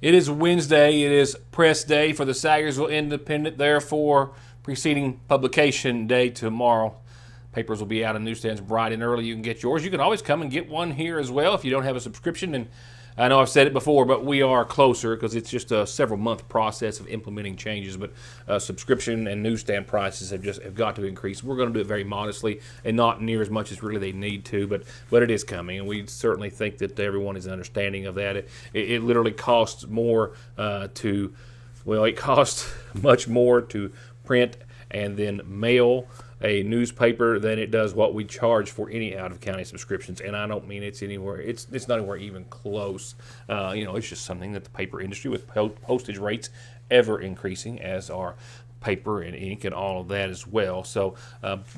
It is Wednesday. It is press day for the Sagersville Independent, therefore preceding publication day tomorrow. Papers will be out in newsstands bright and early. You can get yours. You can always come and get one here as well if you don't have a subscription. And I know I've said it before, but we are closer because it's just a several-month process of implementing changes. But subscription and newsstand prices have got to increase. We're going to do it very modestly and not near as much as really they need to, but it is coming, and we certainly think that everyone is understanding of that. It literally costs more it costs much more to print and then mail a newspaper than it does what we charge for any out-of-county subscriptions, and I don't mean it's anywhere. It's not anywhere even close. It's just something that the paper industry, with postage rates ever increasing, as are paper and ink and all of that as well. So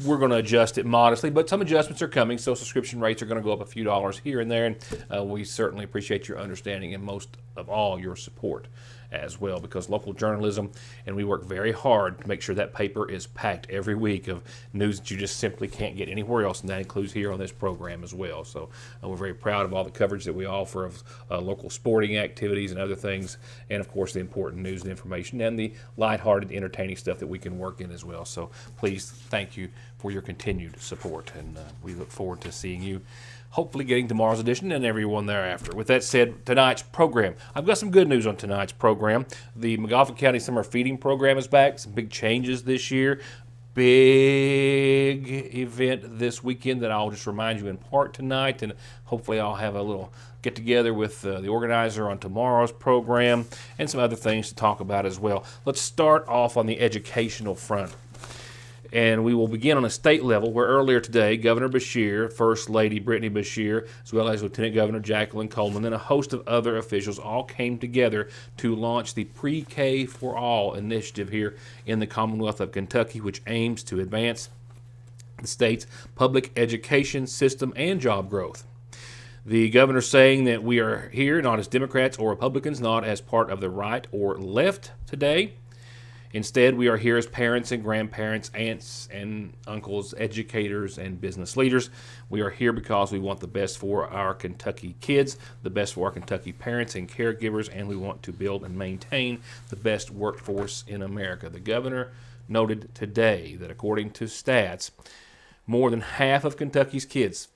we're going to adjust it modestly, but some adjustments are coming. So subscription rates are going to go up a few dollars here and there, and we certainly appreciate your understanding and most of all your support as well, because local journalism, and we work very hard to make sure that paper is packed every week of news that you just simply can't get anywhere else, and that includes here on this program as well. So we're very proud of all the coverage that we offer of local sporting activities and other things, and of course the important news and information and the lighthearted, entertaining stuff that we can work in as well. So please, thank you for your continued support, and we look forward to seeing you hopefully getting tomorrow's edition and everyone thereafter. With that said, tonight's program. I've got some good news on tonight's program. The McGoffin County Summer Feeding Program is back. Some big changes this year. Big event this weekend that I'll just remind you in part tonight, and hopefully I'll have a little get-together with the organizer on tomorrow's program and some other things to talk about as well. Let's start off on the educational front. And we will begin on a state level, where earlier today, Governor Beshear, First Lady Brittany Beshear, as well as Lieutenant Governor Jacqueline Coleman, and a host of other officials all came together to launch the Pre-K for All initiative here in the Commonwealth of Kentucky, which aims to advance the state's public education system and job growth. The governor saying that we are here not as Democrats or Republicans, not as part of the right or left today. Instead, we are here as parents and grandparents, aunts and uncles, educators and business leaders. We are here because we want the best for our Kentucky kids, the best for our Kentucky parents and caregivers, and we want to build and maintain the best workforce in America. The governor noted today that according to stats, more than half of Kentucky's kids,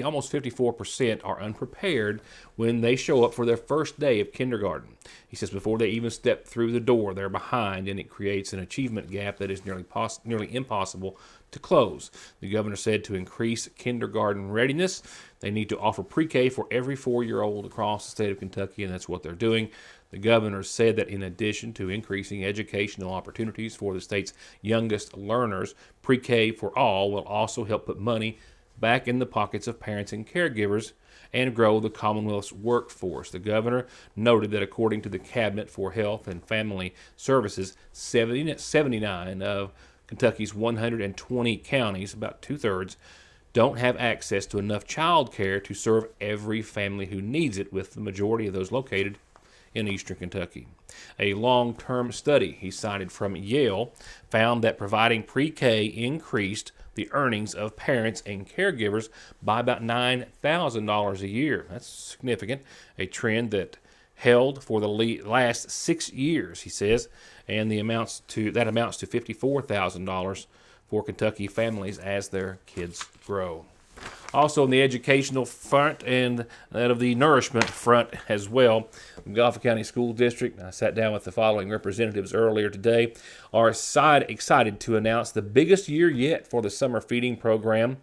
almost 54%, are unprepared when they show up for their first day of kindergarten. He says before they even step through the door, they're behind, and it creates an achievement gap that is nearly impossible to close. The governor said to increase kindergarten readiness, they need to offer pre-K for every 4-year-old across the state of Kentucky, and that's what they're doing. The governor said that in addition to increasing educational opportunities for the state's youngest learners, Pre-K for All will also help put money back in the pockets of parents and caregivers and grow the Commonwealth's workforce. The governor noted that according to the Cabinet for Health and Family Services, 79 of Kentucky's 120 counties, about two-thirds, don't have access to enough child care to serve every family who needs it, with the majority of those located in eastern Kentucky. A long-term study he cited from Yale found that providing pre-K increased the earnings of parents and caregivers by about $9,000 a year. That's significant, a trend that held for the last 6 years, he says, and that amounts to $54,000 for Kentucky families as their kids grow. Also on the educational front and that of the nourishment front as well, the McGoffin County School District, I sat down with the following representatives earlier today, are excited to announce the biggest year yet for the summer feeding program.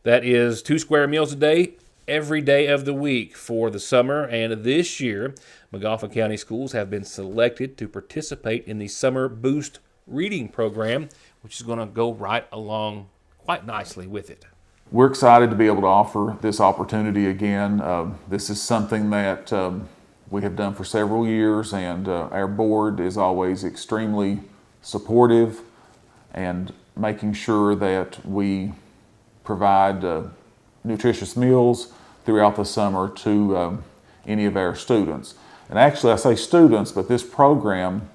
That is 2 square meals a day, every day of the week for the summer. And this year, McGoffin County schools have been selected to participate in the Summer Boost Reading Program, which is going to go right along quite nicely with it. We're excited to be able to offer this opportunity again. This is something that we have done for several years, and our board is always extremely supportive and making sure that we provide nutritious meals throughout the summer to any of our students. And actually, I say students, but this program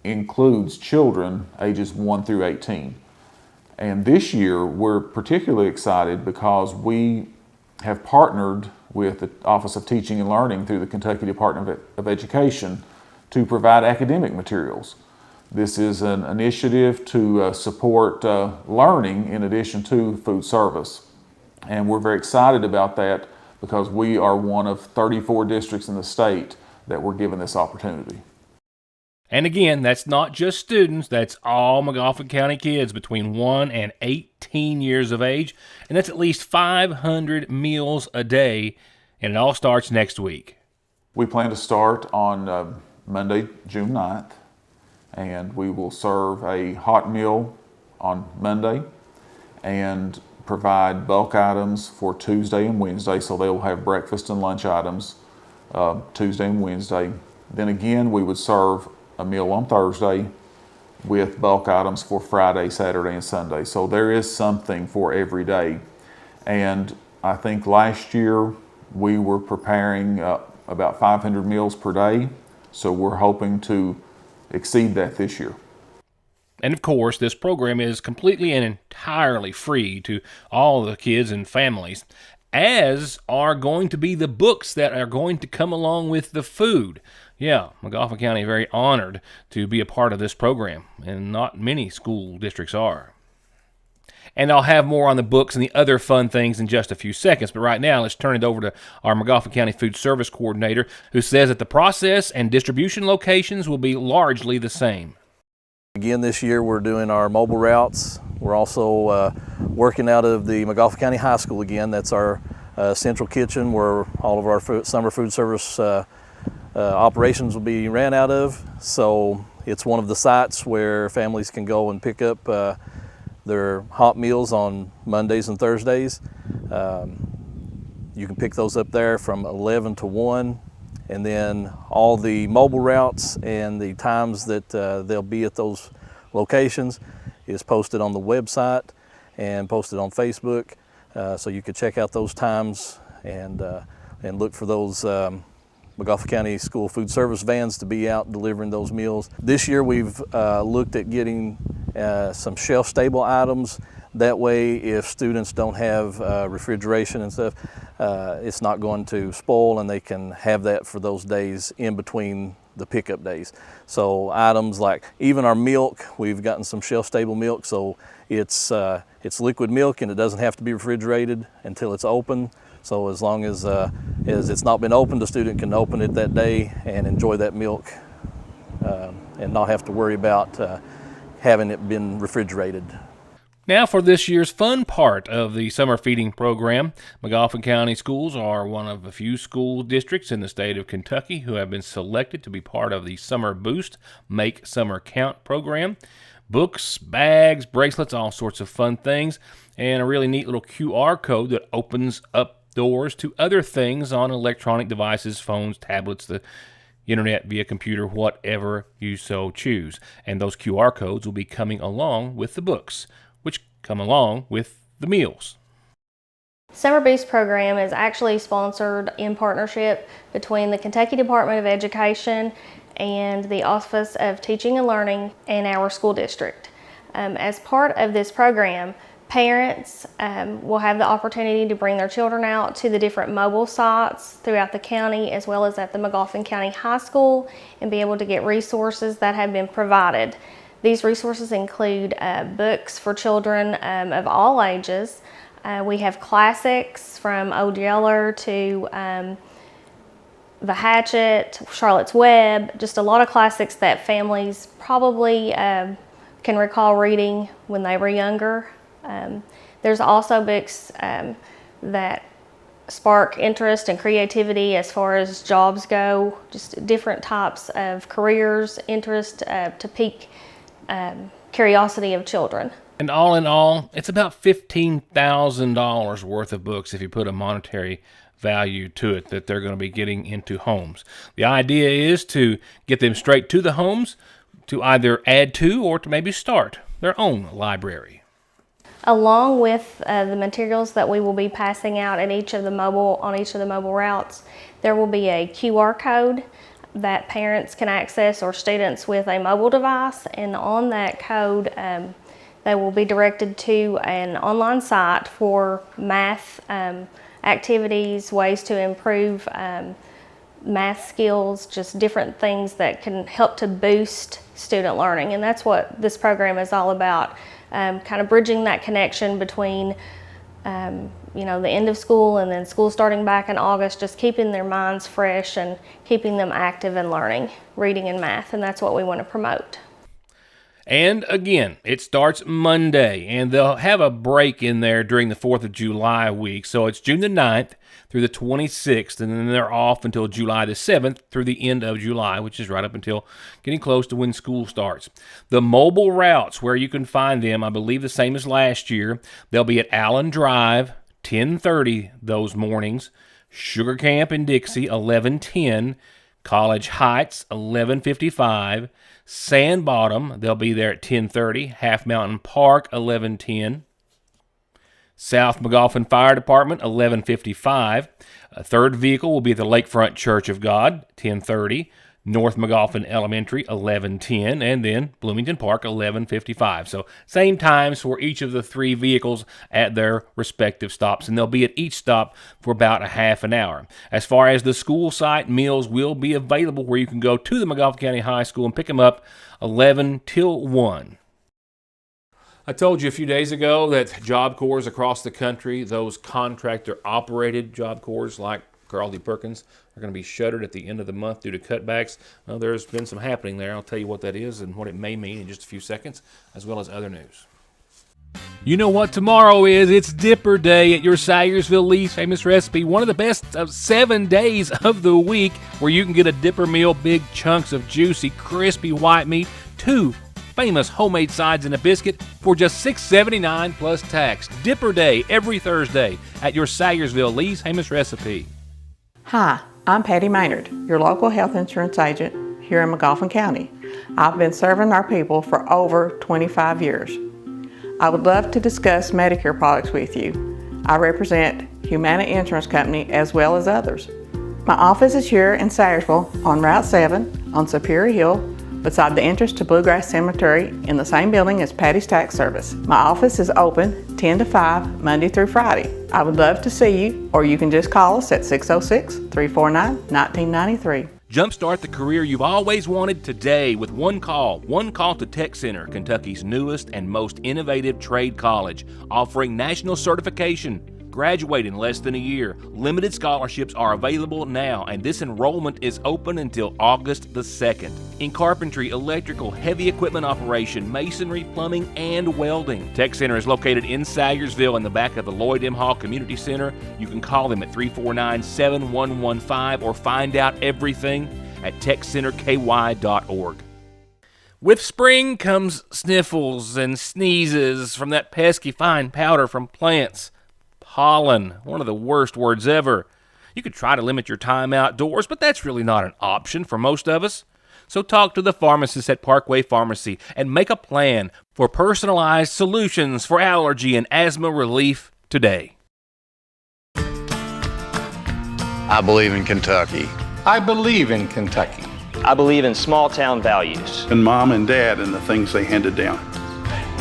includes children ages 1 through 18. And this year, we're particularly excited because we have partnered with the Office of Teaching and Learning through the Kentucky Department of Education to provide academic materials. This is an initiative to support learning in addition to food service. And we're very excited about that because we are one of 34 districts in the state that were given this opportunity. And again, that's not just students, that's all McGoffin County kids between 1 and 18 years of age, and that's at least 500 meals a day, and it all starts next week. We plan to start on Monday, June 9th, and we will serve a hot meal on Monday and provide bulk items for Tuesday and Wednesday, so they will have breakfast and lunch items Tuesday and Wednesday. Then again, we would serve a meal on Thursday with bulk items for Friday, Saturday, and Sunday. So there is something for every day. And I think last year we were preparing about 500 meals per day. So we're hoping to exceed that this year. And of course, this program is completely and entirely free to all the kids and families, as are going to be the books that are going to come along with the food. Yeah, McGoffin County is very honored to be a part of this program, and not many school districts are. And I'll have more on the books and the other fun things in just a few seconds, but right now let's turn it over to our McGoffin County Food Service Coordinator, who says that the process and distribution locations will be largely the same. Again, this year we're doing our mobile routes. We're also working out of the McGoffin County High School again. That's our central kitchen where all of our summer food service operations will be ran out of. So it's one of the sites where families can go and pick up their hot meals on Mondays and Thursdays. You can pick those up there from 11 to 1. And then all the mobile routes and the times that they'll be at those locations is posted on the website and posted on Facebook. So you could check out those times and look for those McGoffin County School Food Service vans to be out delivering those meals. This year we've looked at getting some shelf-stable items. That way, if students don't have refrigeration and stuff, it's not going to spoil, and they can have that for those days in between the pickup days. So items like even our milk, we've gotten some shelf-stable milk, so it's liquid milk and it doesn't have to be refrigerated until it's open. So as long as it's not been opened, the student can open it that day and enjoy that milk and not have to worry about having it been refrigerated. Now for this year's fun part of the summer feeding program. McGoffin County Schools are one of a few school districts in the state of Kentucky who have been selected to be part of the Summer Boost Make Summer Count program. Books, bags, bracelets, all sorts of fun things, and a really neat little QR code that opens up doors to other things on electronic devices, phones, tablets, the internet, via computer, whatever you so choose. And those QR codes will be coming along with the books, which come along with the meals. Summer Boost program is actually sponsored in partnership between the Kentucky Department of Education and the Office of Teaching and Learning and our school district. As part of this program, parents will have the opportunity to bring their children out to the different mobile sites throughout the county, as well as at the McGoffin County High School, and be able to get resources that have been provided. These resources include books for children of all ages. We have classics from Old Yeller to The Hatchet, Charlotte's Web, just a lot of classics that families probably can recall reading when they were younger. There's also books that spark interest and creativity as far as jobs go, just different types of careers, interest to pique curiosity of children. And all in all, it's about $15,000 worth of books if you put a monetary value to it that they're going to be getting into homes. The idea is to get them straight to the homes to either add to or to maybe start their own library. Along with the materials that we will be passing out at each of the mobile routes, there will be a QR code that parents can access, or students with a mobile device, and on that code they will be directed to an online site for math activities, ways to improve math skills, just different things that can help to boost student learning. And that's what this program is all about, kind of bridging that connection between the end of school and then school starting back in August, just keeping their minds fresh and keeping them active in learning, reading and math, and that's what we want to promote. And again, it starts Monday, and they'll have a break in there during the 4th of July week. So it's June the 9th through the 26th, and then they're off until July the 7th through the end of July, which is right up until getting close to when school starts. The mobile routes where you can find them, I believe the same as last year. They'll be at Allen Drive, 10:30 those mornings, Sugar Camp in Dixie, 11:10, College Heights, 11:55, Sand Bottom, they'll be there at 10:30, Half Mountain Park, 11:10, South McGoffin Fire Department, 11:55. A third vehicle will be at the Lakefront Church of God, 10:30. North McGoffin Elementary, 11:10. And then Bloomington Park, 11:55. So same times for each of the three vehicles at their respective stops. And they'll be at each stop for about a half an hour. As far as the school site, meals will be available where you can go to the McGoffin County High School and pick them up 11 till 1. I told you a few days ago that Job Corps across the country, those contractor-operated Job Corps like Carl D. Perkins, are going to be shuttered at the end of the month due to cutbacks. Well, there's been some happening there. I'll tell you what that is and what it may mean in just a few seconds, as well as other news. You know what tomorrow is? It's Dipper Day at your Sayersville Lee's Famous Recipe, one of the best of 7 days of the week where you can get a Dipper meal, big chunks of juicy, crispy white meat, 2 famous homemade sides and a biscuit for just $6.79 plus tax. Dipper Day every Thursday at your Sayersville Lee's Famous Recipe. Hi, I'm Patty Maynard, your local health insurance agent here in McGoffin County. I've been serving our people for over 25 years. I would love to discuss Medicare products with you. I represent Humana Insurance Company as well as others. My office is here in Sayersville on Route 7 on Superior Hill, beside the entrance to Bluegrass Cemetery in the same building as Patty's Tax Service. My office is open 10 to 5, Monday through Friday. I would love to see you, or you can just call us at 606-349-1993. Jumpstart the career you've always wanted today with one call. One call to Tech Center, Kentucky's newest and most innovative trade college, offering national certification. Graduate in less than a year. Limited scholarships are available now, and this enrollment is open until August the 2nd. In carpentry, electrical, heavy equipment operation, masonry, plumbing, and welding. Tech Center is located in Sayersville in the back of the Lloyd M. Hall Community Center. You can call them at 349-7115 or find out everything at techcenterky.org. With spring comes sniffles and sneezes from that pesky fine powder from plants. Pollen, one of the worst words ever. You could try to limit your time outdoors, but that's really not an option for most of us. So talk to the pharmacist at Parkway Pharmacy and make a plan for personalized solutions for allergy and asthma relief today. I believe in Kentucky. I believe in Kentucky. I believe in small town values. And mom and dad and the things they handed down.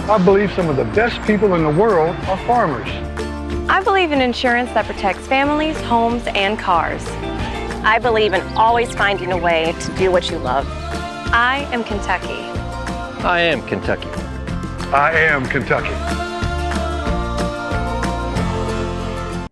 I believe some of the best people in the world are farmers. I believe in insurance that protects families, homes, and cars. I believe in always finding a way to do what you love. I am Kentucky. I am Kentucky. I am Kentucky.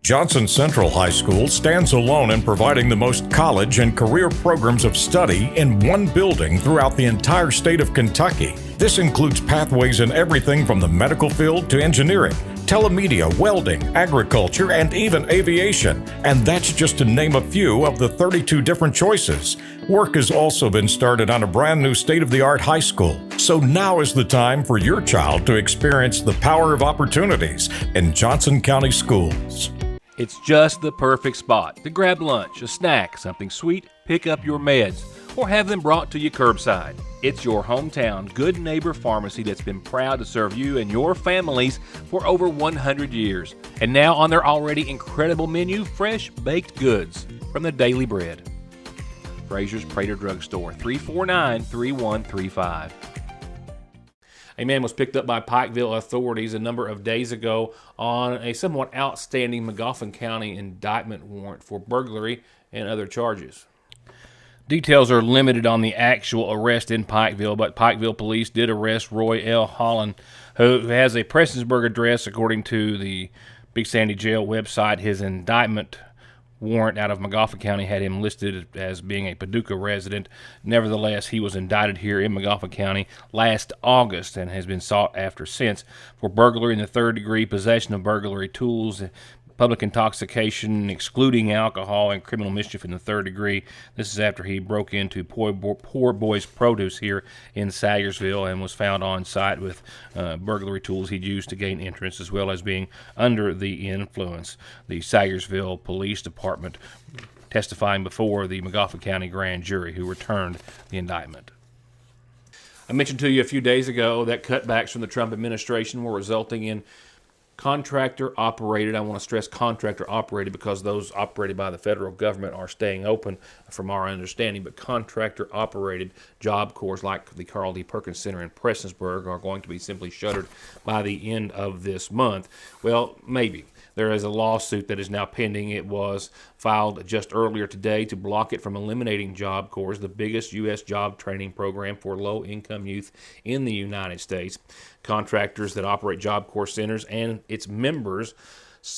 Johnson Central High School stands alone in providing the most college and career programs of study in one building throughout the entire state of Kentucky. This includes pathways in everything from the medical field to engineering, telemedia, welding, agriculture, and even aviation. And that's just to name a few of the 32 different choices. Work has also been started on a brand new state-of-the-art high school. So now is the time for your child to experience the power of opportunities in Johnson County schools. It's just the perfect spot to grab lunch, a snack, something sweet, pick up your meds, or have them brought to you curbside. It's your hometown Good Neighbor Pharmacy that's been proud to serve you and your families for over 100 years. And now on their already incredible menu, fresh baked goods from the Daily Bread. Fraser's Prater Drug Store, 349-3135. A man was picked up by Pikeville authorities a number of days ago on a somewhat outstanding McGoffin County indictment warrant for burglary and other charges. Details are limited on the actual arrest in Pikeville, but Pikeville police did arrest Roy L. Holland, who has a Prestonsburg address. According to the Big Sandy Jail website, his indictment warrant out of McGoffin County had him listed as being a Paducah resident. Nevertheless, he was indicted here in McGoffin County last August and has been sought after since for burglary in the third degree, possession of burglary tools, public intoxication, excluding alcohol, and criminal mischief in the third degree. This is after he broke into Poor Boys Produce here in Sayersville and was found on site with burglary tools he'd used to gain entrance, as well as being under the influence. The Sayersville Police Department testifying before the McGoffin County Grand Jury, who returned the indictment. I mentioned to you a few days ago that cutbacks from the Trump administration were resulting in contractor-operated, I want to stress contractor-operated because those operated by the federal government are staying open from our understanding, but contractor-operated job corps like the Carl D. Perkins Center in Prestonsburg are going to be simply shuttered by the end of this month. Well, maybe. There is a lawsuit that is now pending. It was filed just earlier today to block it from eliminating Job Corps, the biggest U.S. job training program for low-income youth in the United States. Contractors that operate Job Corps centers and its members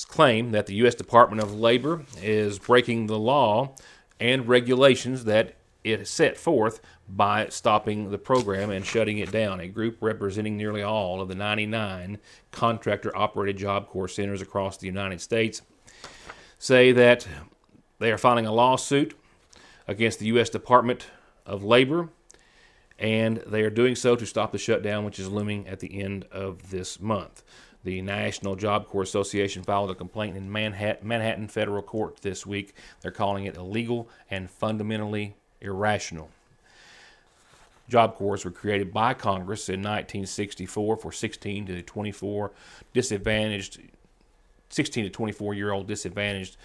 claim that the U.S. Department of Labor is breaking the law and regulations that it has set forth by stopping the program and shutting it down. A group representing nearly all of the 99 contractor-operated Job Corps centers across the United States say that they are filing a lawsuit against the U.S. Department of Labor, and they are doing so to stop the shutdown, which is looming at the end of this month. The National Job Corps Association filed a complaint in Manhattan federal court this week. They're calling it illegal and fundamentally irrational. Job Corps were created by Congress in 1964 for 16 to 24 year old disadvantaged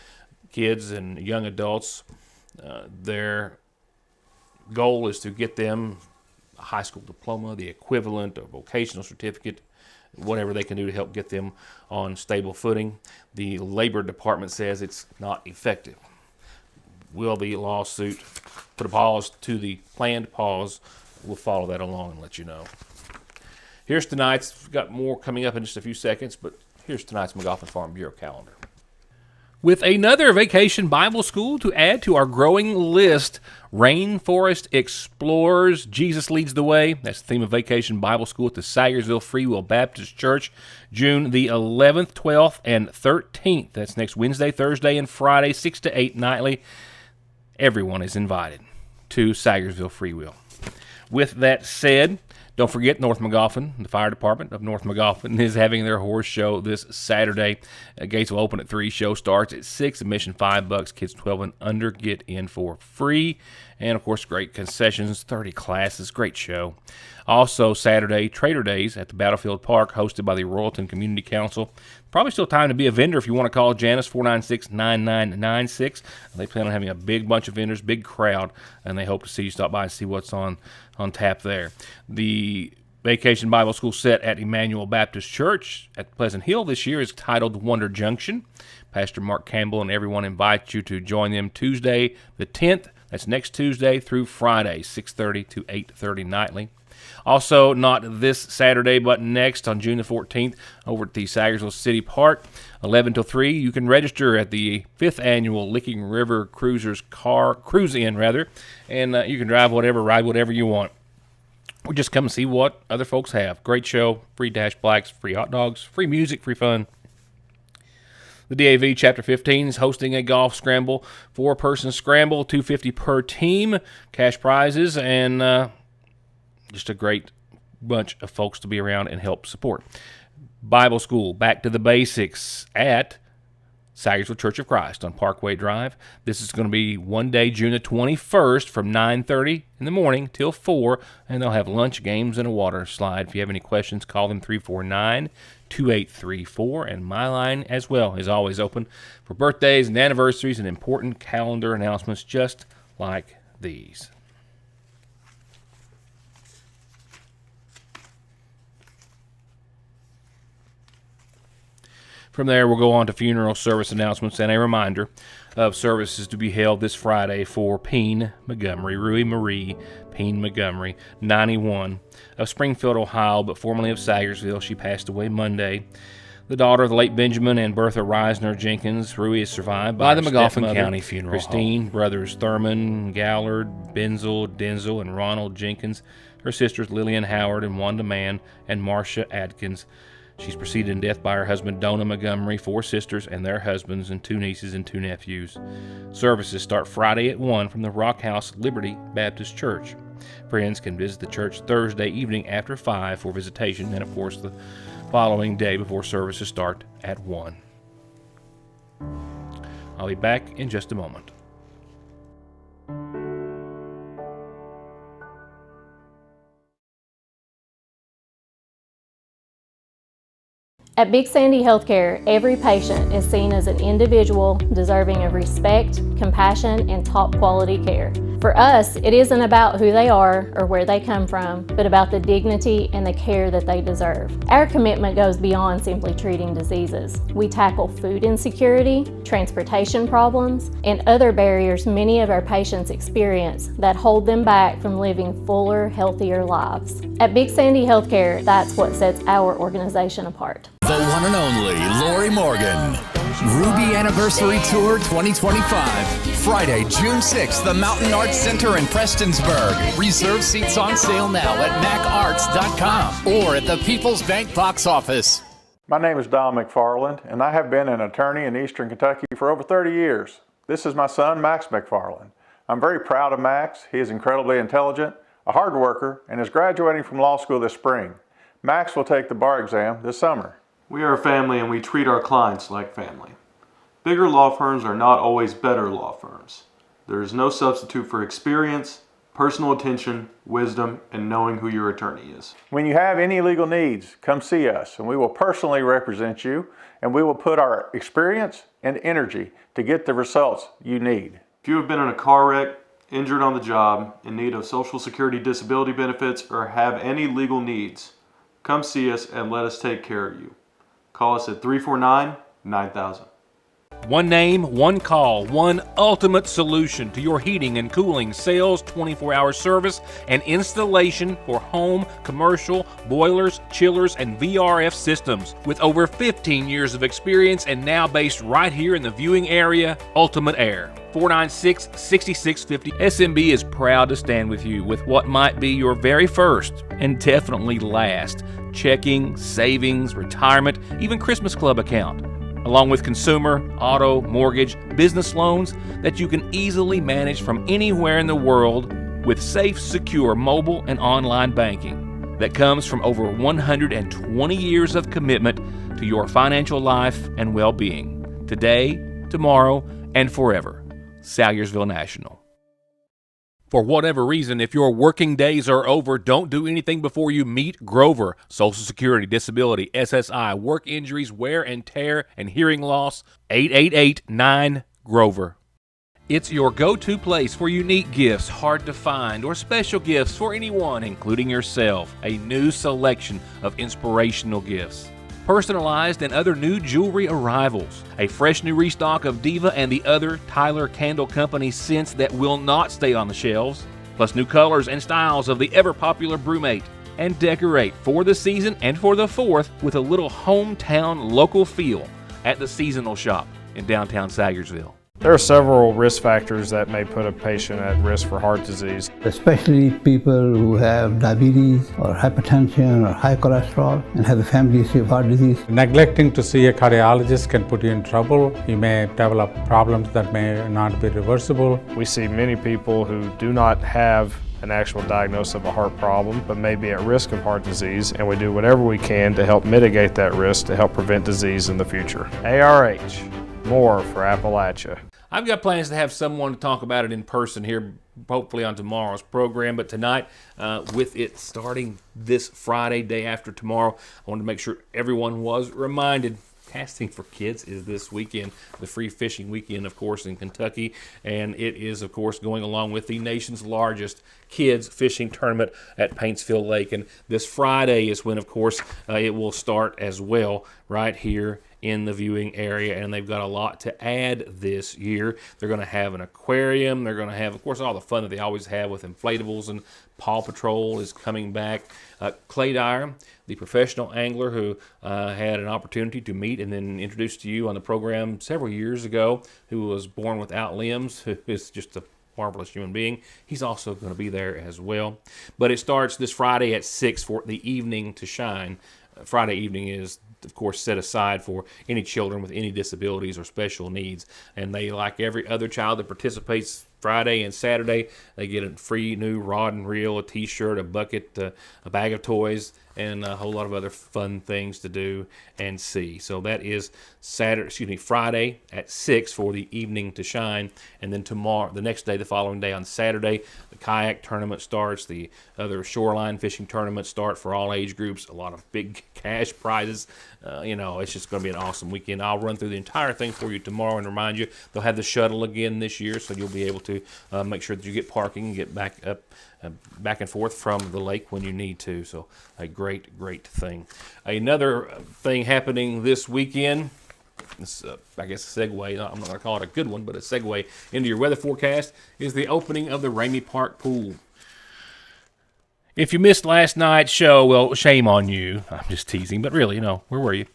kids and young adults. Their goal is to get them a high school diploma, the equivalent, a vocational certificate, whatever they can do to help get them on stable footing. The Labor Department says it's not effective. Will the lawsuit put a pause to the planned pause? We'll follow that along and let you know. Here's tonight's, we've got more coming up in just a few seconds, but here's tonight's McGoffin Farm Bureau calendar. With another vacation Bible school to add to our growing list, Rainforest Explorers, Jesus Leads the Way. That's the theme of Vacation Bible School at the Sayersville Free Will Baptist Church, June the 11th, 12th, and 13th. That's next Wednesday, Thursday, and Friday, 6 to 8 nightly. Everyone is invited to Sayersville Free Will. With that said, don't forget North McGoffin, the fire department of North McGoffin, is having their horse show this Saturday. Gates will open at 3. Show starts at 6. Admission $5. Kids 12 and under get in for free. And, of course, great concessions, 30 classes. Great show. Also, Saturday, Trader Days at the Battlefield Park, hosted by the Royalton Community Council. Probably still time to be a vendor if you want to call Janice, 496-9996. They plan on having a big bunch of vendors, big crowd, and they hope to see you stop by and see what's on tap there. The Vacation Bible School set at Emmanuel Baptist Church at Pleasant Hill this year is titled Wonder Junction. Pastor Mark Campbell and everyone invites you to join them Tuesday the 10th. That's next Tuesday through Friday, 6:30 to 8:30 nightly. Also, not this Saturday, but next on June the 14th over at the Sayersville City Park, 11 till 3. You can register at the 5th Annual Licking River Cruise In, and you can drive whatever, ride whatever you want. Or just come and see what other folks have. Great show, free dash blacks, free hot dogs, free music, free fun. The DAV Chapter 15 is hosting a golf scramble, 4-person scramble, $250 per team, cash prizes, and just a great bunch of folks to be around and help support. Bible School, Back to the Basics at Sayersville Church of Christ on Parkway Drive. This is going to be one day, June the 21st, from 9:30 in the morning till 4, and they'll have lunch, games, and a water slide. If you have any questions, call them 349-2834, and my line as well is always open for birthdays and anniversaries and important calendar announcements just like these. From there, we'll go on to funeral service announcements and a reminder of services to be held this Friday for Peen Montgomery, Rui Marie Peen Montgomery, 91, of Springfield, Ohio, but formerly of Sayersville. She passed away Monday. The daughter of the late Benjamin and Bertha Reisner Jenkins, Rui is survived by the McGoffin County Funeral Christine, brothers Thurman, Gallard, Benzel, Denzel, and Ronald Jenkins. Her sisters Lillian Howard and Wanda Mann and Marcia Adkins. She's preceded in death by her husband Donna Montgomery, 4 sisters and their husbands, and 2 nieces and 2 nephews. Services start Friday at 1 from the Rock House Liberty Baptist Church. Friends can visit the church Thursday evening after 5 for visitation, and of course the following day before services start at 1. I'll be back in just a moment. At Big Sandy Healthcare, every patient is seen as an individual deserving of respect, compassion, and top quality care. For us, it isn't about who they are or where they come from, but about the dignity and the care that they deserve. Our commitment goes beyond simply treating diseases. We tackle food insecurity, transportation problems, and other barriers many of our patients experience that hold them back from living fuller, healthier lives. At Big Sandy Healthcare, that's what sets our organization apart. The one and only Lori Morgan. Ruby Anniversary Tour 2025. Friday, June 6th, the Mountain Arts Center in Prestonsburg. Reserve seats on sale now at macarts.com or at the People's Bank box office. My name is Don McFarland, and I have been an attorney in Eastern Kentucky for over 30 years. This is my son, Max McFarland. I'm very proud of Max. He is incredibly intelligent, a hard worker, and is graduating from law school this spring. Max will take the bar exam this summer. We are a family and we treat our clients like family. Bigger law firms are not always better law firms. There is no substitute for experience, personal attention, wisdom, and knowing who your attorney is. When you have any legal needs, come see us and we will personally represent you, and we will put our experience and energy to get the results you need. If you have been in a car wreck, injured on the job, in need of Social Security disability benefits, or have any legal needs, come see us and let us take care of you. Call us at 349-9000. One name, one call, one ultimate solution to your heating and cooling, sales, 24-hour service, and installation for home, commercial, boilers, chillers, and VRF systems. With over 15 years of experience and now based right here in the viewing area, Ultimate Air. 496-6650. SMB is proud to stand with you with what might be your very first and definitely last checking, savings, retirement, even Christmas Club account, along with consumer, auto, mortgage, business loans that you can easily manage from anywhere in the world with safe, secure mobile and online banking that comes from over 120 years of commitment to your financial life and well-being, today, tomorrow, and forever. Salyersville National. For whatever reason, if your working days are over, don't do anything before you meet Grover. Social Security, disability, SSI, work injuries, wear and tear, and hearing loss. 888-9-GROVER. It's your go-to place for unique gifts, hard to find, or special gifts for anyone, including yourself. A new selection of inspirational gifts. Personalized and other new jewelry arrivals. A fresh new restock of Diva and the other Tyler Candle Company scents that will not stay on the shelves. Plus new colors and styles of the ever-popular Brewmate. And decorate for the season and for the 4th with a little hometown local feel at the Seasonal Shop in downtown Salyersville. There are several risk factors that may put a patient at risk for heart disease. Especially people who have diabetes or hypertension or high cholesterol and have a family history of heart disease. Neglecting to see a cardiologist can put you in trouble. You may develop problems that may not be reversible. We see many people who do not have an actual diagnosis of a heart problem, but may be at risk of heart disease, and we do whatever we can to help mitigate that risk to help prevent disease in the future. ARH, more for Appalachia. I've got plans to have someone to talk about it in person here, hopefully on tomorrow's program. But tonight, with it starting this Friday, day after tomorrow, I wanted to make sure everyone was reminded. Casting for Kids is this weekend, the free fishing weekend, of course, in Kentucky. And it is, of course, going along with the nation's largest kids fishing tournament at Paintsville Lake. And this Friday is when, of course, it will start as well right here in the viewing area, and they've got a lot to add this year. They're going to have an aquarium. They're going to have, of course, all the fun that they always have with inflatables, and Paw Patrol is coming back. Clay Dyer, the professional angler who had an opportunity to meet and then introduced to you on the program several years ago, who was born without limbs, who is just a marvelous human being. He's also going to be there as well. But it starts this Friday at 6 for the evening to shine. Friday evening is, of course, set aside for any children with any disabilities or special needs. And they, like every other child that participates Friday and Saturday, they get a free new rod and reel, a t-shirt, a bucket, a bag of toys, and a whole lot of other fun things to do and see. So that is Friday at 6 for the evening to shine. And then tomorrow, the next day, the following day on Saturday, the kayak tournament starts. The other shoreline fishing tournaments start for all age groups. A lot of big cash prizes. It's just going to be an awesome weekend. I'll run through the entire thing for you tomorrow and remind you they'll have the shuttle again this year, so you'll be able to make sure that you get parking and get back and forth from the lake when you need to. So a great thing. Another thing happening this weekend, this, I guess a segue, I'm not going to call it a good one, but a segue into your weather forecast, is the opening of the Ramey Park Pool. If you missed last night's show, well, shame on you. I'm just teasing, but really, where were you?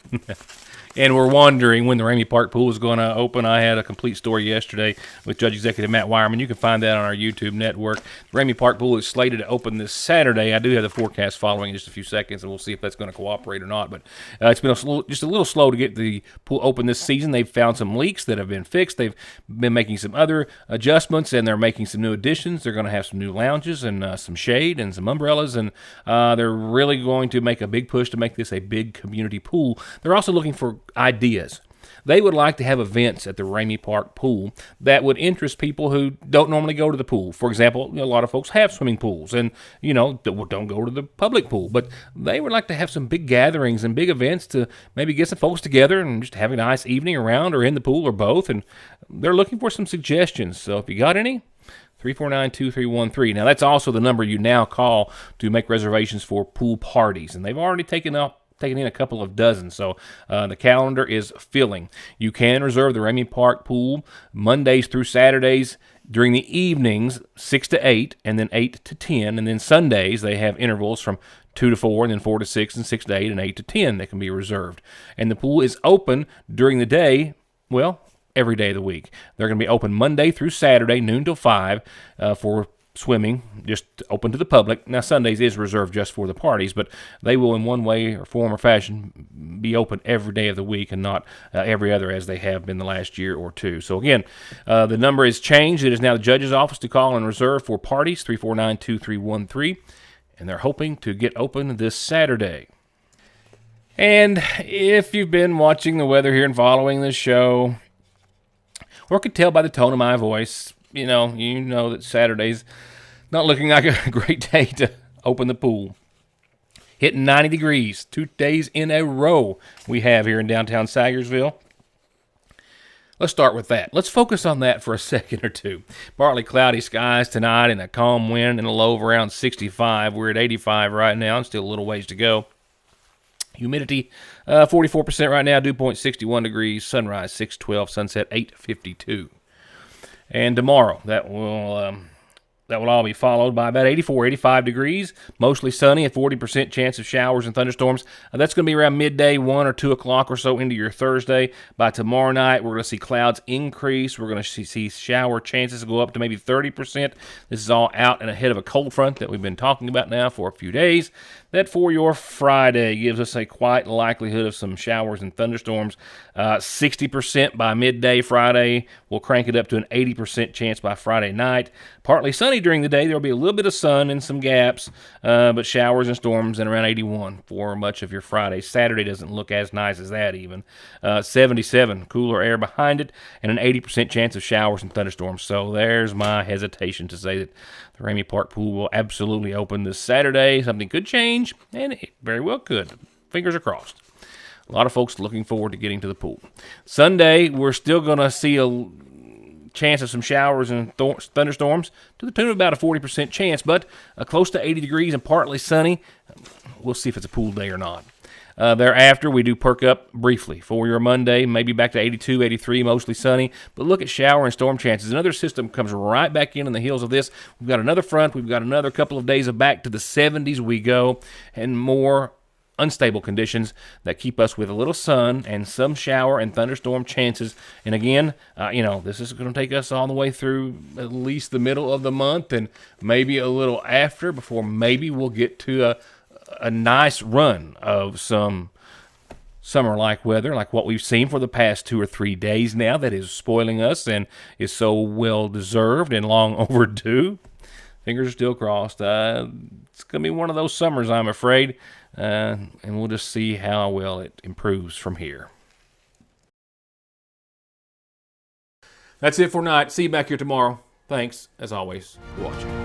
And we're wondering when the Ramey Park Pool is going to open. I had a complete story yesterday with Judge Executive Matt Wireman. You can find that on our YouTube network. The Ramey Park Pool is slated to open this Saturday. I do have the forecast following in just a few seconds, and we'll see if that's going to cooperate or not. But it's been just a little slow to get the pool open this season. They've found some leaks that have been fixed. They've been making some other adjustments, and they're making some new additions. They're going to have some new lounges and some shade and some umbrellas, and they're really going to make a big push to make this a big community pool. They're also looking for ideas. They would like to have events at the Ramey Park Pool that would interest people who don't normally go to the pool. For example, a lot of folks have swimming pools and, don't go to the public pool. But they would like to have some big gatherings and big events to maybe get some folks together and just have a nice evening around or in the pool or both. And they're looking for some suggestions. So if you got any, 349-2313. Now, that's also the number you now call to make reservations for pool parties. And they've already taken in a couple of dozen, so the calendar is filling. You can reserve the Ramey Park Pool Mondays through Saturdays during the evenings, 6 to 8, and then 8 to 10, and then Sundays they have intervals from 2 to 4, and then 4 to 6, and 6 to 8, and 8 to 10 that can be reserved. And the pool is open during the day, every day of the week. They're going to be open Monday through Saturday, noon till 5, for swimming, just open to the public. Now, Sundays is reserved just for the parties, but they will in one way or form or fashion be open every day of the week and not every other as they have been the last year or two. So again, the number is changed. It is now the judge's office to call and reserve for parties, 349-2313, and they're hoping to get open this Saturday. And if you've been watching the weather here and following the show, or could tell by the tone of my voice, you know that Saturday's not looking like a great day to open the pool. Hitting 90 degrees 2 days in a row we have here in downtown Sagersville. Let's start with that. Let's focus on that for a second or two. Partly cloudy skies tonight and a calm wind and a low of around 65. We're at 85 right now and still a little ways to go. Humidity 44% right now, dew point 61 degrees, sunrise 6:12, sunset 8:52. And tomorrow, that will all be followed by about 84, 85 degrees, mostly sunny, a 40% chance of showers and thunderstorms. That's going to be around midday, 1 or 2 o'clock or so into your Thursday. By tomorrow night, we're going to see clouds increase. We're going to see shower chances go up to maybe 30%. This is all out and ahead of a cold front that we've been talking about now for a few days. That for your Friday gives us a quite likelihood of some showers and thunderstorms. 60% by midday Friday. We'll crank it up to an 80% chance by Friday night. Partly sunny during the day. There will be a little bit of sun and some gaps, but showers and storms and around 81 for much of your Friday. Saturday doesn't look as nice as that even. 77, cooler air behind it, and an 80% chance of showers and thunderstorms. So there's my hesitation to say that the Ramey Park Pool will absolutely open this Saturday. Something could change, and it very well could. Fingers are crossed. A lot of folks looking forward to getting to the pool. Sunday, we're still going to see a chance of some showers and thunderstorms to the tune of about a 40% chance, but close to 80 degrees and partly sunny. We'll see if it's a pool day or not. Thereafter, we do perk up briefly for your Monday, maybe back to 82, 83, mostly sunny. But look at shower and storm chances. Another system comes right back in the heels of this. We've got another front. We've got another couple of days of back to the 70s we go, and more unstable conditions that keep us with a little sun and some shower and thunderstorm chances. And again, this is going to take us all the way through at least the middle of the month and maybe a little after before maybe we'll get to a nice run of some summer-like weather like what we've seen for the past 2 or 3 days now that is spoiling us and is so well-deserved and long overdue. Fingers are still crossed. It's going to be one of those summers, I'm afraid. And we'll just see how well it improves from here. That's it for tonight. See you back here tomorrow. Thanks, as always, for watching.